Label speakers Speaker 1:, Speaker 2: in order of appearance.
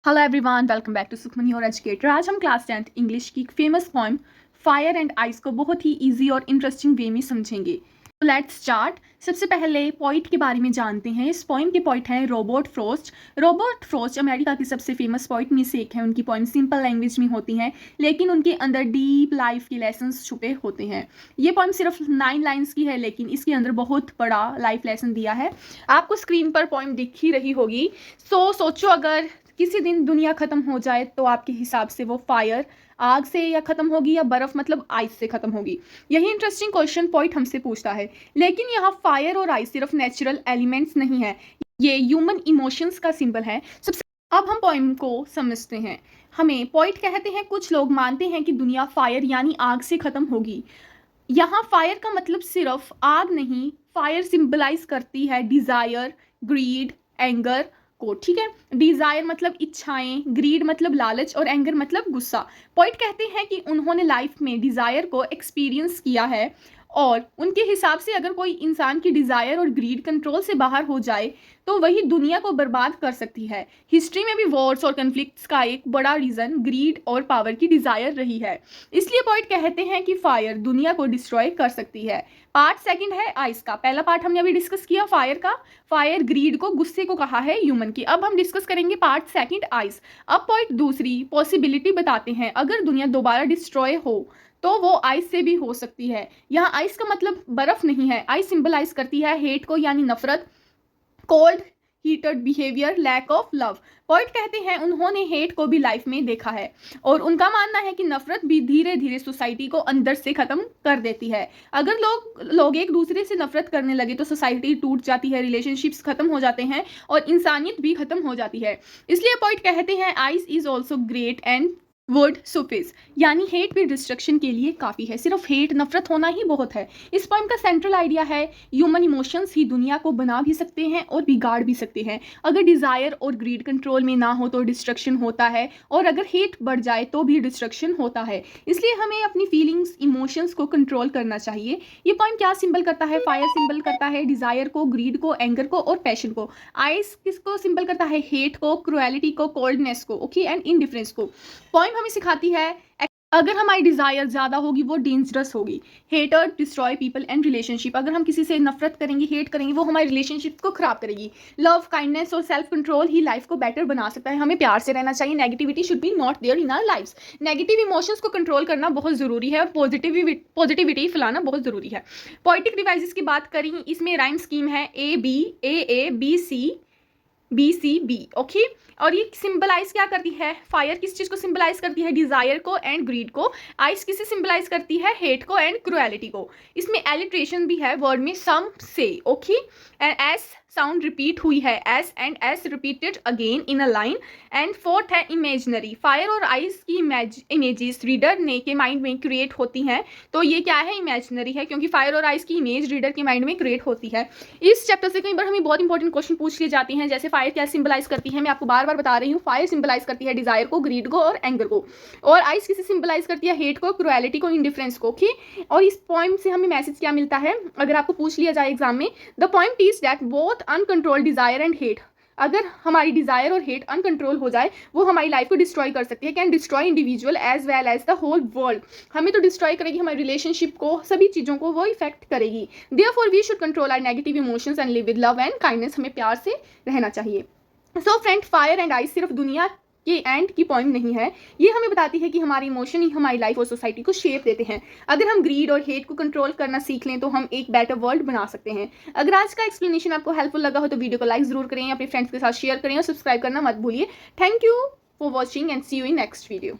Speaker 1: Hello everyone, welcome back to Sukhmani और educator. आज हम क्लास 10th इंग्लिश की famous poem fire and ice को बहुत ही इजी और इंटरेस्टिंग वे में समझेंगे। तो लेट्स स्टार्ट। सबसे पहले पोइट के बारे में जानते हैं। इस पोएम के पोइट हैं Robert Frost. Robert Frost America के सबसे फेमस पोइट में से एक है। उनकी पोएम सिंपल लैंग्वेज में होती हैं, लेकिन उनके अंदर डीप लाइफ के लेसन्स छुपे होते हैं। ये पोएम सिर्फ 9 लाइन्स की है, लेकिन इसके अंदर बहुत बड़ा लाइफ लेसन दिया है। आपको स्क्रीन पर पोएम दिख ही रही होगी। सोचो, अगर किसी दिन दुनिया खत्म हो जाए तो आपके हिसाब से वो फायर आग से या खत्म होगी या बर्फ मतलब आइस से खत्म होगी। यही इंटरेस्टिंग क्वेश्चन पॉइंट हमसे पूछता है। लेकिन यहाँ फायर और आइस सिर्फ नेचुरल एलिमेंट्स नहीं है, ये ह्यूमन इमोशंस का सिंबल है। सबसे अब हम पोइम को समझते हैं। हमें पॉइंट कहते हैं, कुछ लोग मानते हैं कि दुनिया फायर यानी आग से खत्म होगी। यहाँ फायर का मतलब सिर्फ आग नहीं, फायर सिंबलाइज करती है डिजायर, ग्रीड, एंगर को। ठीक है, डिजायर मतलब इच्छाएं, ग्रीड मतलब लालच और एंगर मतलब गुस्सा। पॉइंट कहते हैं कि उन्होंने लाइफ में डिजायर को एक्सपीरियंस किया है और उनके हिसाब से अगर कोई इंसान की डिजायर और ग्रीड कंट्रोल से बाहर हो जाए तो वही दुनिया को बर्बाद कर सकती है। हिस्ट्री में भी वॉर्स और कन्फ्लिक्ट्स का एक बड़ा रीजन ग्रीड और पावर की डिजायर रही है। इसलिए पॉइंट कहते हैं कि फायर दुनिया को डिस्ट्रॉय कर सकती है। पार्ट सेकंड है आइस का। पहला पार्ट हमने अभी डिस्कस किया फायर का। फायर ग्रीड को, गुस्से को कहा है ह्यूमन की। अब हम डिस्कस करेंगे पार्ट सेकंड आइस। अब पॉइंट दूसरी पॉसिबिलिटी बताते हैं, अगर दुनिया दोबारा डिस्ट्रॉय हो तो वो आइस से भी हो सकती है। यहाँ आइस का मतलब बर्फ नहीं है। आइस सिंबलाइज करती है हेट को यानी नफरत, cold heated behaviour, lack of love. Point कहते हैं उन्होंने हेट को भी लाइफ में देखा है और उनका मानना है कि नफरत भी धीरे धीरे सोसाइटी को अंदर से खत्म कर देती है। अगर लोग एक दूसरे से नफरत करने लगे तो सोसाइटी टूट जाती है, रिलेशनशिप्स खत्म हो जाते हैं और इंसानियत भी खत्म हो जाती है। इसलिए पॉइंट कहते हैं ice is also great and word suffice, यानी हेट भी डिस्ट्रक्शन के लिए काफ़ी है। सिर्फ हेट, नफरत होना ही बहुत है। इस पोएम का सेंट्रल आइडिया है ह्यूमन इमोशंस ही दुनिया को बना भी सकते हैं और बिगाड़ भी सकते हैं। अगर डिज़ायर और ग्रीड कंट्रोल में ना हो तो डिस्ट्रक्शन होता है, और अगर हेट बढ़ जाए तो भी डिस्ट्रक्शन होता है। इसलिए हमें अपनी फीलिंग्स, इमोशंस को कंट्रोल करना चाहिए। ये पोएम क्या सिंबल करता है? फायर सिंबल करता है डिज़ायर को, ग्रीड को, एंगर को और पैशन को। आइस किसको सिंबल करता है? हेट को, क्रुएलिटी को, कोल्डनेस को, ओके, एंड इनडिफरेंस को। पोएम हमें सिखाती है अगर हमारी डिजायर ज्यादा होगी वो डेंजरस होगी। Hater destroy people and relationship. अगर हम किसी से नफरत करेंगे, हेट करेंगे, वो हमारी रिलेशनशिप को खराब करेगी। लव, काइंडनेस और सेल्फ कंट्रोल ही लाइफ को बेटर बना सकता है। हमें प्यार से रहना चाहिए। Negativity should be not there in our lifes. Negative emotions को कंट्रोल करना बहुत जरूरी है और पॉजिटिविटी फैलाना बहुत जरूरी है। पोएटिक डिवाइसेस की बात करें, इसमें राइम स्कीम है A B C B, okay. और ये सिंबलाइज क्या करती है? फायर किस चीज को सिंबलाइज करती है? डिजायर को एंड ग्रीड को। आइस किसे सिंबलाइज करती है? हेट को एंड क्रुएलिटी को। इसमें एलिट्रेशन भी है वर्ड में, सम से, okay. And S sound repeat हुई है, S and S repeated again in a line. And fourth है इमेजनरी। फायर और आइस की इमेजेस रीडर ने के माइंड में क्रिएट होती हैं, तो ये क्या है? इमेजनरी है, क्योंकि फायर और आइस की इमेज रीडर के माइंड में क्रिएट होती है। इस चैप्टर से कई बार हमें बहुत इंपॉर्टेंट क्वेश्चन पूछ लिए जाते हैं, जैसे फायर क्या सिंबलाइज करती है। मैं आपको बार बार बता रही हूँ, फायर सिंबलाइज करती है डिजायर को, ग्रीड को और एंगर को। और आइस किसे सिंबलाइज करती है? हेट को, क्रुएलिटी को, इंडिफरेंस को, ओके। और इस पॉइंट से हमें मैसेज क्या मिलता है? अगर आपको पूछ लिया जाए एग्जाम में, the point is that both uncontrolled desire and hate. अगर हमारी डिजायर और हेट अनकंट्रोल हो जाए वो हमारी लाइफ को डिस्ट्रॉय कर सकती है। Can destroy individual as well as the whole world. हमें तो डिस्ट्रॉय करेगी, हमारी रिलेशनशिप को, सभी चीज़ों को वो इफेक्ट करेगी। Therefore we should control our negative emotions and live with love and kindness. हमें प्यार से रहना चाहिए। So friend, fire and ice सिर्फ दुनिया के एंड की पॉइंट नहीं है, ये हमें बताती है कि हमारी इमोशन ही हमारी लाइफ और सोसाइटी को शेप देते हैं। अगर हम ग्रीड और हेट को कंट्रोल करना सीख लें तो हम एक बेटर वर्ल्ड बना सकते हैं। अगर आज का एक्सप्लेनेशन आपको हेल्पफुल लगा हो तो वीडियो को लाइक जरूर करें, अपने फ्रेंड्स के साथ शेयर करें और सब्सक्राइब करना मत भूलिए। Thank you for watching and see you in next video.